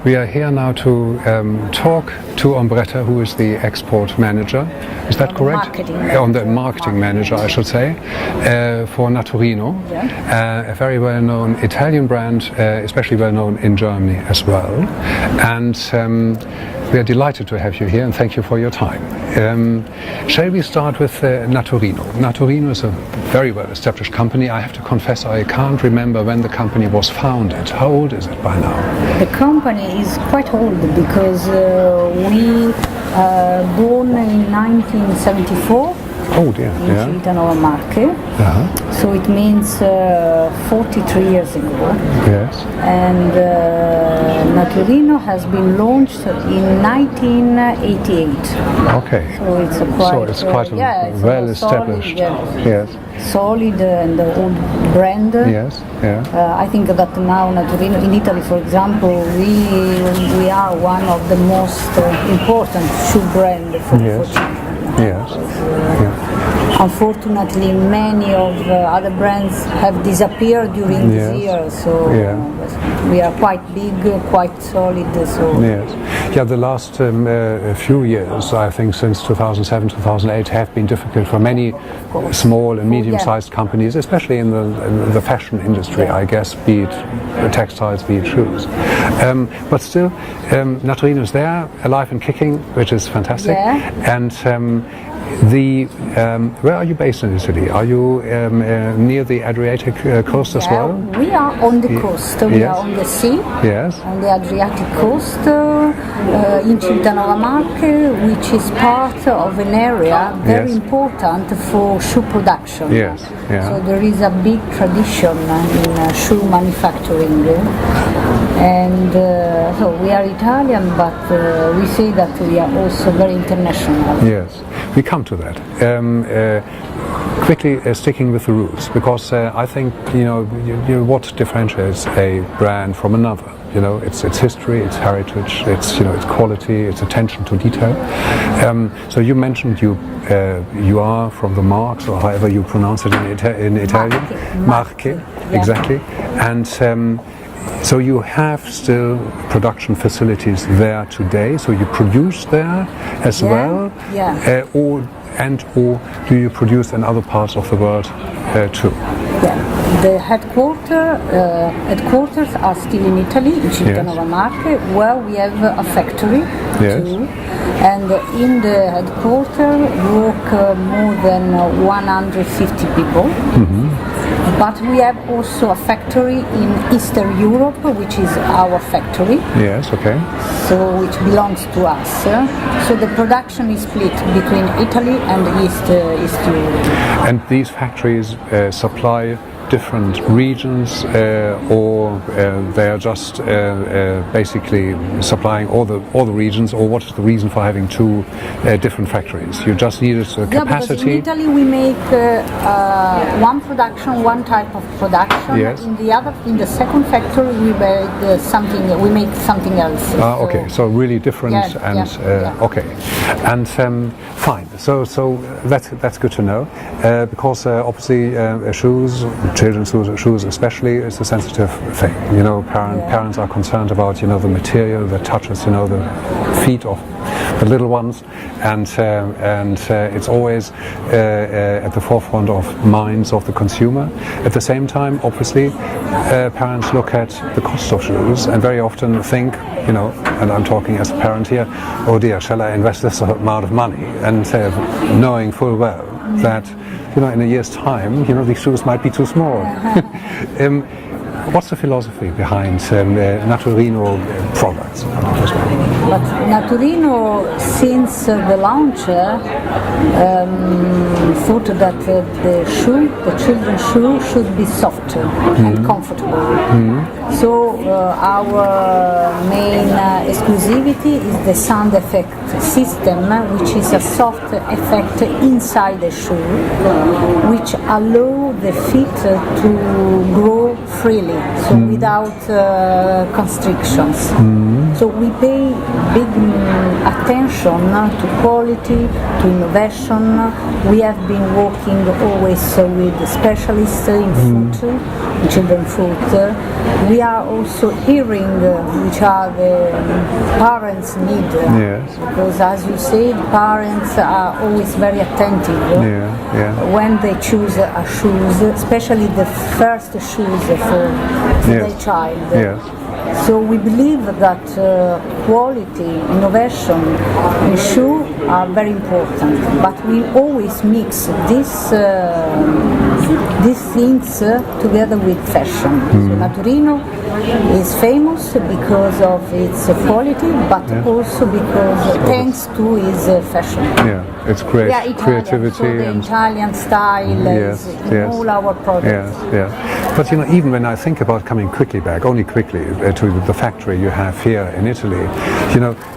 We are here now to talk to Ombretta, who is the export manager. Is that correct? On the marketing manager, I should say, for Naturino, a very well-known Italian brand, especially well-known in Germany as well. And we are delighted to have you here, and thank you for your time. Shall we start with Naturino? Naturino is a very well-established company. I have to confess, I can't remember when the company was founded. How old is it by now? The company is quite old because we born in 1974. Oh dear, in Cintanova Marche. So it means 43 years ago. Yes. And Naturino has been launched in 1988. Okay. So it's quite a well-established. Yes. Solid and old brand. Yes. Yeah. I think that now Naturino in Italy, for example, we are one of the most important shoe brand for children. Yes. Unfortunately, many of other brands have disappeared during this year, so we are quite big, quite solid. So the last few years, I think since 2007, 2008, have been difficult for many small and medium-sized companies, especially in the fashion industry, I guess, be it textiles, be it shoes. But still, Naturino is there, alive and kicking, which is fantastic. And where are you based in Italy? Are you near the Adriatic coast as well? We are on the coast. We are on the sea. Yes. On the Adriatic coast, in Cintanova Marche, which is part of an area very important for shoe production. Yes. So there is a big tradition in shoe manufacturing. And so we are Italian, but we say that we are also very international. Yes, we come to that. Quickly sticking with the roots, because I think what differentiates a brand from another. It's history, its heritage, its quality, its attention to detail. So you mentioned you are from the Marche, or however you pronounce it in Italian. Marche, exactly. And so you have still production facilities there today. So you produce there as well, or do you produce in other parts of the world too? The headquarters are still in Italy, in Cintanova Marche, where we have a factory too. And in the headquarters work more than 150 people. But we have also a factory in Eastern Europe, which is our factory. Yes, okay. So which belongs to us. So the production is split between Italy and East Europe. And these factories supply different regions, or they are just basically supplying all the regions, or what is the reason for having two different factories? You just needed capacity. In Italy we make one type of production. In the second factory we make something else. Okay, so really different okay, and fine. So that's good to know, because obviously shoes. Children's shoes especially is a sensitive thing. Parents are concerned about the material that touches the feet of the little ones, and it's always at the forefront of minds of the consumer. At the same time, obviously, parents look at the cost of shoes and very often think, and I'm talking as a parent here, oh dear, shall I invest this amount of money? And knowing full well that in a year's time, these shoes might be too small. What's the philosophy behind Naturino products? But Naturino, since the launch, thought that the children's shoe should be soft and comfortable. So our main exclusivity is the sound effect system, which is a soft effect inside the shoe, which allow the feet to grow freely, so without constrictions. So we pay big attention to quality, to innovation. We have been working always with specialists in food, children food. We are also hearing which are the parents' need, because as you said, parents are always very attentive when they choose a shoes, especially the first shoes for their child. So we believe that quality, innovation in shoe are very important, but we always mix these things together with fashion. So Naturino is famous because of its quality, but also because thanks to its fashion. It's great creativity, so the and Italian style is in all our products. But even when I think about coming only quickly to the factory you have here in Italy,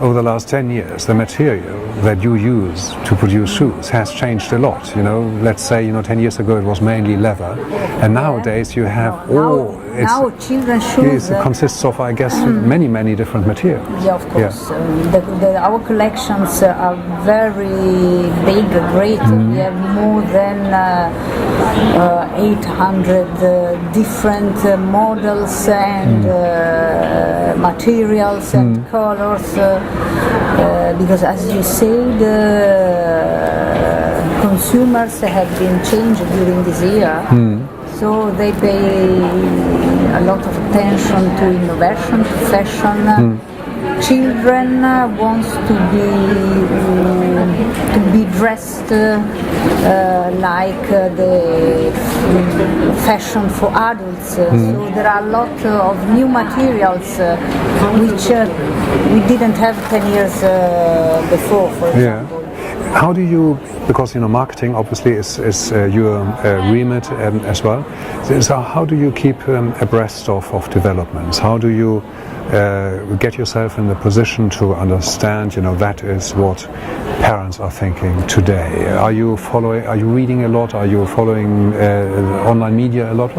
over the last 10 years, the material that you use to produce shoes has changed a lot. Let's say 10 years ago it was mainly leather, and nowadays you have now children's shoes consists of, I guess, many different materials. Yeah, of course. Our collections are very big, great. We have more than 800 different models and materials and colors, because as you said, consumers have been changed during this year. So they pay a lot of attention to innovation, to fashion. Children wants to be dressed like the fashion for adults. So there are a lot of new materials which we didn't have 10 years before, for example. How do you, because marketing obviously is your remit as well, so how do you keep abreast of developments? How do you get yourself in the position to understand, that is what parents are thinking today? Are you reading a lot? Are you following online media a lot?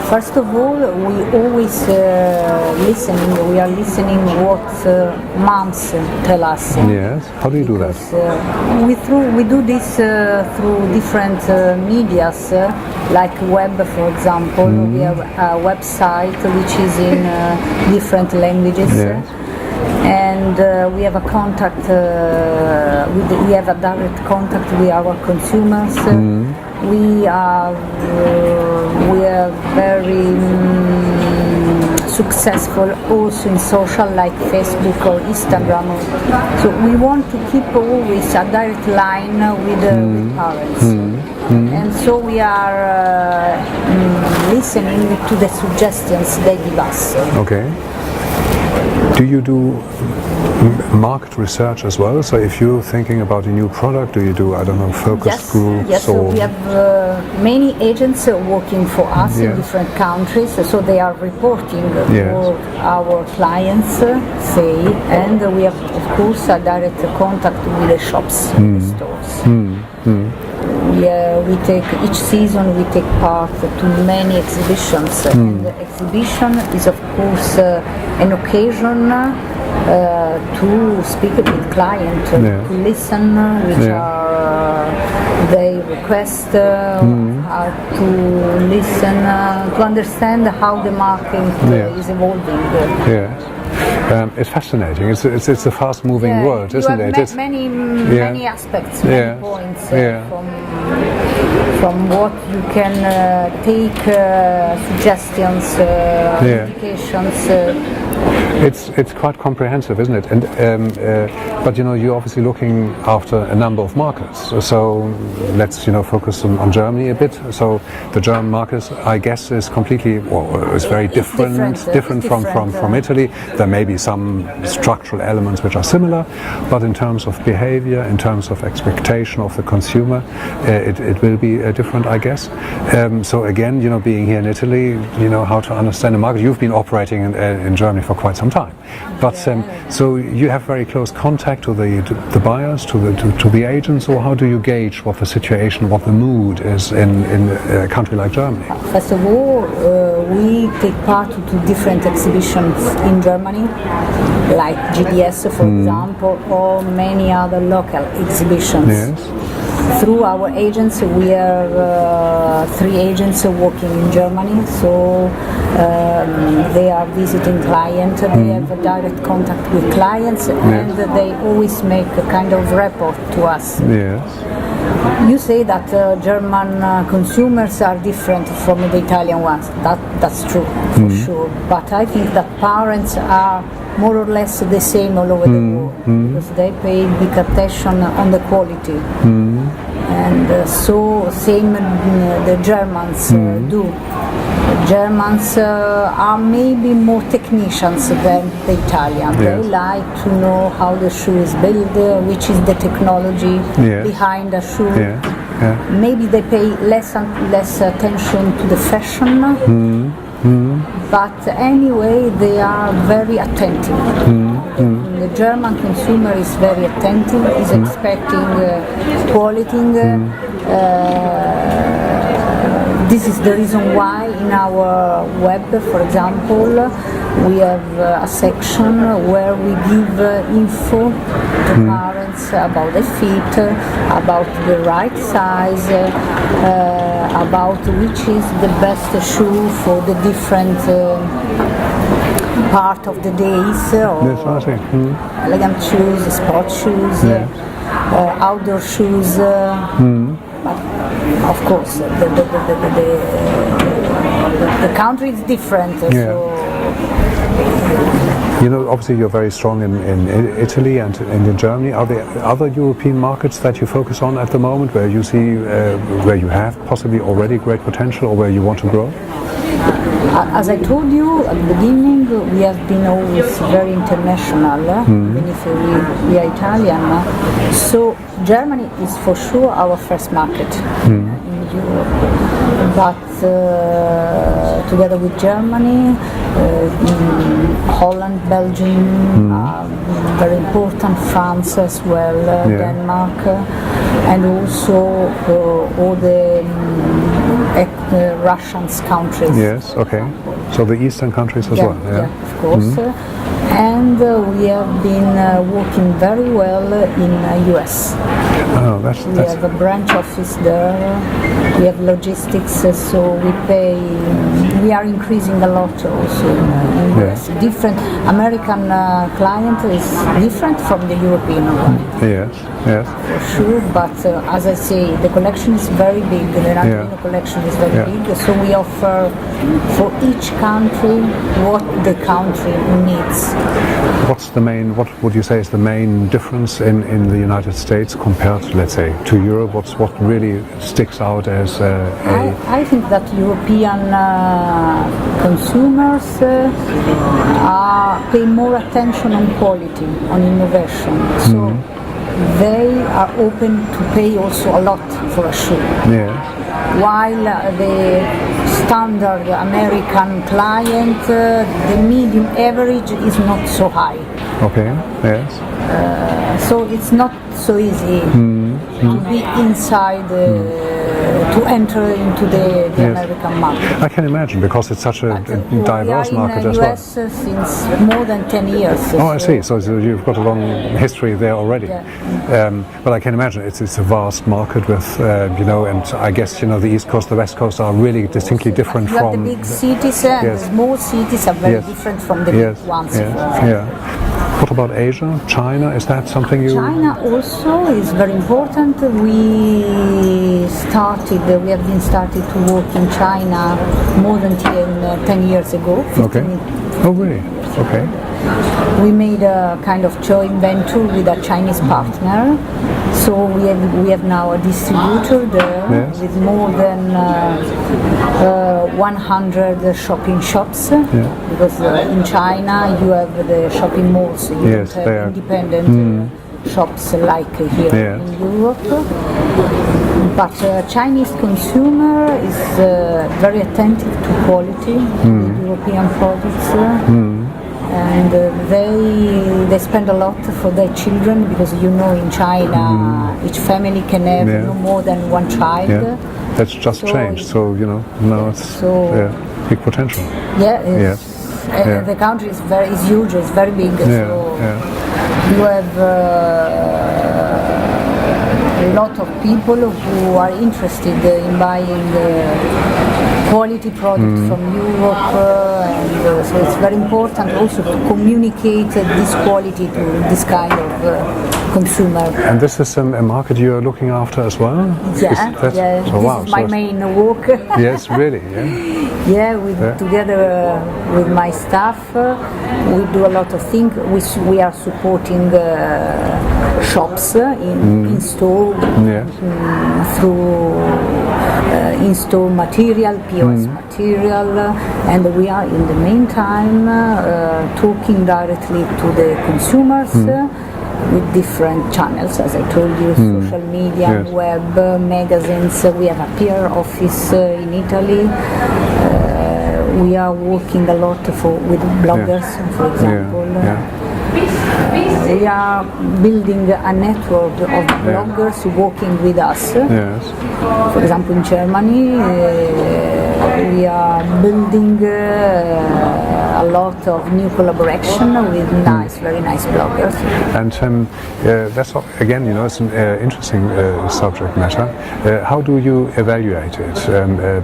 First of all, we always we are listening what moms tell us. Yes. How do you do that? We do this through different medias, like web, for example. We have a website which is in different languages, and we have a contact. We have a direct contact with our consumers. We are very successful also in social like Facebook or Instagram. So we want to keep always a direct line with parents. And so we are listening to the suggestions they give us. Okay. Do you do market research as well? So if you're thinking about a new product, do you do, focus groups? Yes, so we have many agents working for us in different countries, so they are reporting what our clients say, and we have, of course, a direct contact with the shops, the stores. We take each season. We take part to many exhibitions, and the exhibition is, of course, an occasion to speak with clients, to listen, which are they request, to listen, to understand how the market is evolving. It's fascinating. It's a fast-moving world, isn't it? It's many aspects, many points from what you can take suggestions, indications. It's quite comprehensive, isn't it? And but you're obviously looking after a number of markets. So let's focus on Germany a bit. So the German market, I guess, is completely is very different from Italy. There may be some structural elements which are similar, but in terms of behavior, in terms of expectation of the consumer, it will be different, I guess. So again, being here in Italy, how to understand the market. You've been operating in Germany for for quite some time. But so you have very close contact to the buyers, to the agents, or how do you gauge what the situation, what the mood is in a country like Germany? First of all, we take part to different exhibitions in Germany, like GDS, for example, or many other local exhibitions. Yes. Through our agents, we have 3 agents working in Germany, so they are visiting clients, they have a direct contact with clients, and they always make a kind of report to us. Yes. You say that German consumers are different from the Italian ones. That's true, for sure. But I think that parents are more or less the same all over the world, because they pay big attention on the quality. And so same the Germans do. Germans are maybe more technicians than the Italians. They like to know how the shoe is built, which is the technology behind the shoe. Maybe they pay less and less attention to the fashion, but anyway they are very attentive. The German consumer is very attentive, is expecting quality. This is the reason why in our web, for example, we have a section where we give info to parents about the fit, about the right size, about which is the best shoe for the different part of the days, or elegant shoes, sport shoes, outdoor shoes. But of course, the country is different. So you know, obviously you're very strong in Italy and in Germany. Are there other European markets that you focus on at the moment, where you see where you have possibly already great potential, or where you want to grow? As I told you at the beginning, we have been always very international, even if we are Italian. So Germany is for sure our first market in Europe. But together with Germany, Holland, Belgium are very important, France as well, Denmark, and also all the Russian countries. Yes, okay. So the eastern countries as well. Yeah, of course. And we have been working very well in US. Oh, we have a branch office there. We have logistics, so we are increasing a lot also in US. Different American client is different from the European one. Yes. For sure, but as I say, the collection is very big. The Naturino collection is very big, so we offer for each country what the country needs. What would you say is the main difference in the United States compared, let's say, to Europe? What really sticks out as I think that European consumers pay more attention on quality, on innovation. So they are open to pay also a lot for a shoe. While the standard American client, the medium average is not so high. Okay, yes. So it's not so easy to be inside, to enter into the American market. I can imagine, because it's such a diverse market as well. We are in the US since more than 10 years. Oh, I see. So you've got a long history there already. But I can imagine it's a vast market with, and I guess, the East Coast, the West Coast are really distinctly different from... the big cities, and the small cities are very different from the big ones. What about Asia? China? Is that something you... China also is very important. We have been started to work in China more than 10 years ago. Okay. Oh, really? Okay. We made a kind of joint venture with a Chinese partner. So we have now a distributor there with more than 100 shopping shops. Because in China you have the shopping malls, you don't have independent shops like here in Europe. But Chinese consumer is very attentive to quality, the European products. and they spend a lot for their children, because in China each family can have no more than one child. Yeah. That's just changed, so now it's big potential. The country is huge, it's very big. You have a lot of people who are interested in buying quality products from Europe, and so it's very important also to communicate this quality to this kind of consumer. And this is a market you are looking after as well? This is my main work. Yes, really, together with my staff, we do a lot of things. We are supporting shops in store through in-store material, POS material, and we are in the meantime talking directly to the consumers with different channels, as I told you, social media, web, magazines. We have a PR office in Italy. We are working a lot with bloggers, for example. We are building a network of bloggers working with us. For example, in Germany, we are building a lot of new collaboration with very nice bloggers. And that's again, it's an interesting subject matter. How do you evaluate it?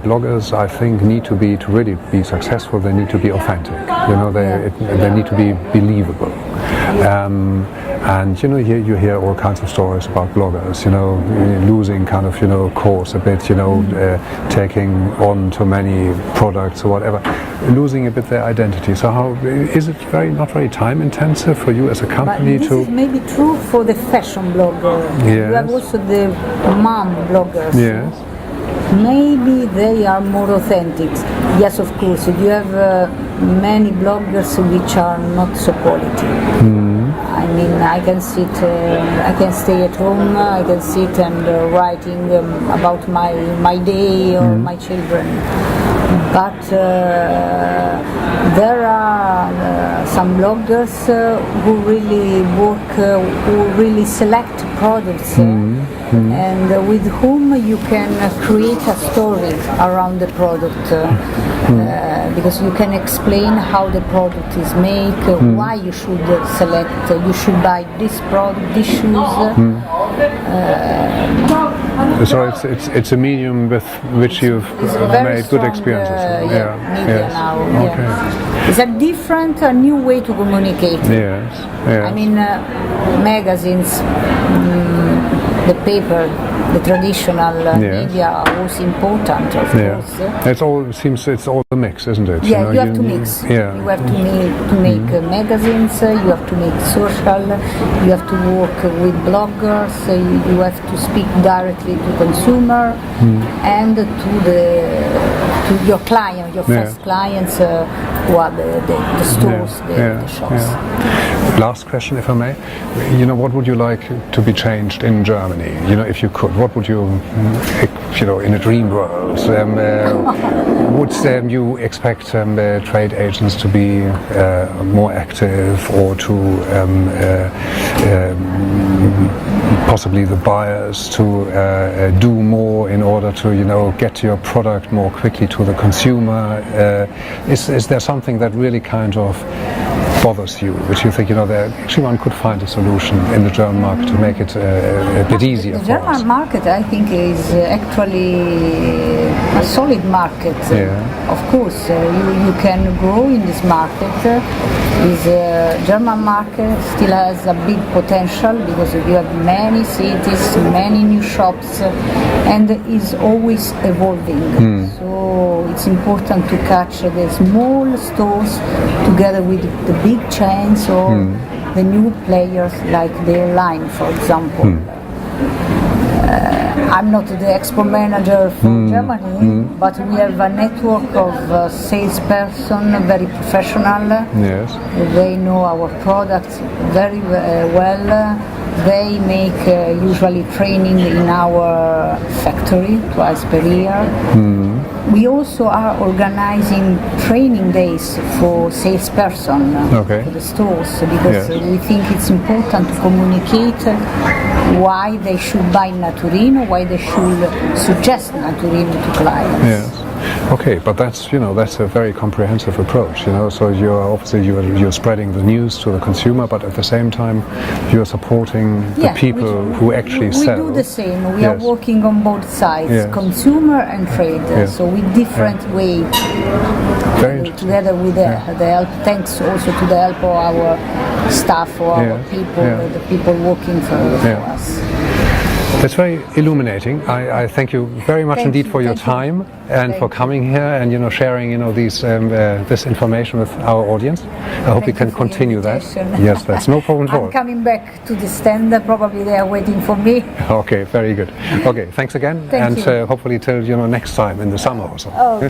Bloggers, I think, to really be successful. They need to be authentic. They need to be believable. And you hear all kinds of stories about bloggers, losing kind of course a bit, taking on too many products or whatever, losing a bit their identity. So how is it not very time intensive for you as a company this is maybe true for the fashion blogger. You have also the mom bloggers. Yes. Maybe they are more authentic. Yes, of course. You have many bloggers which are not so quality. I mean, I can stay at home, I can sit and writing about my day or my children. But there are some bloggers who really work, who really select products, and with whom you can create a story around the product, because you can explain how the product is made, why you should select, you should buy this product, these shoes. So it's a medium with which you've made good experiences. Media now. Okay. It's a new way to communicate. Yes. I mean, magazines, the paper, the traditional media was important, of course. It's all the mix, isn't it? Yeah, you have to mix. Yeah. You have to make magazines, you have to make social, you have to work with bloggers, you have to speak directly to consumer and to your client, your first clients, who are the stores, the shops. Last question, if I may. What would you like to be changed in Germany? If you could, what would you, in a dream world, would you expect trade agents to be more active, or to possibly the buyers to do more in order to get your product more quickly to the consumer? Is there something that really kind of bothers you, which you think actually one could find a solution in the German market to make it a bit easier for us? The German market, I think, is actually a solid market. Of course, you can grow in this market. The German market still has a big potential because you have many cities, many new shops, and is always evolving. So it's important to catch the small stores together with the big chains or the new players like the airline, for example. I'm not the export manager for Germany, but we have a network of salesperson, very professional. Yes. They know our products very well. They make usually training in our factory twice per year. We also are organizing training days for salesperson for the stores, because we think it's important to communicate why they should buy Naturino, why they should suggest Naturino to clients. Yes. Okay, but that's a very comprehensive approach. So you're spreading the news to the consumer, but at the same time you're supporting the people who actually sell. We do the same. We are working on both sides, consumer and trade. So with different ways. Together with the help, thanks also to the help of our staff or our people, the people working for us. That's very illuminating. I thank you very much indeed for your time and for coming here and sharing this information with our audience. I hope we can continue that. Yes, that's no problem at all. I'm coming back to the stand. Probably they are waiting for me. Okay, very good. Okay, thanks again, and hopefully till next time in the summer or so.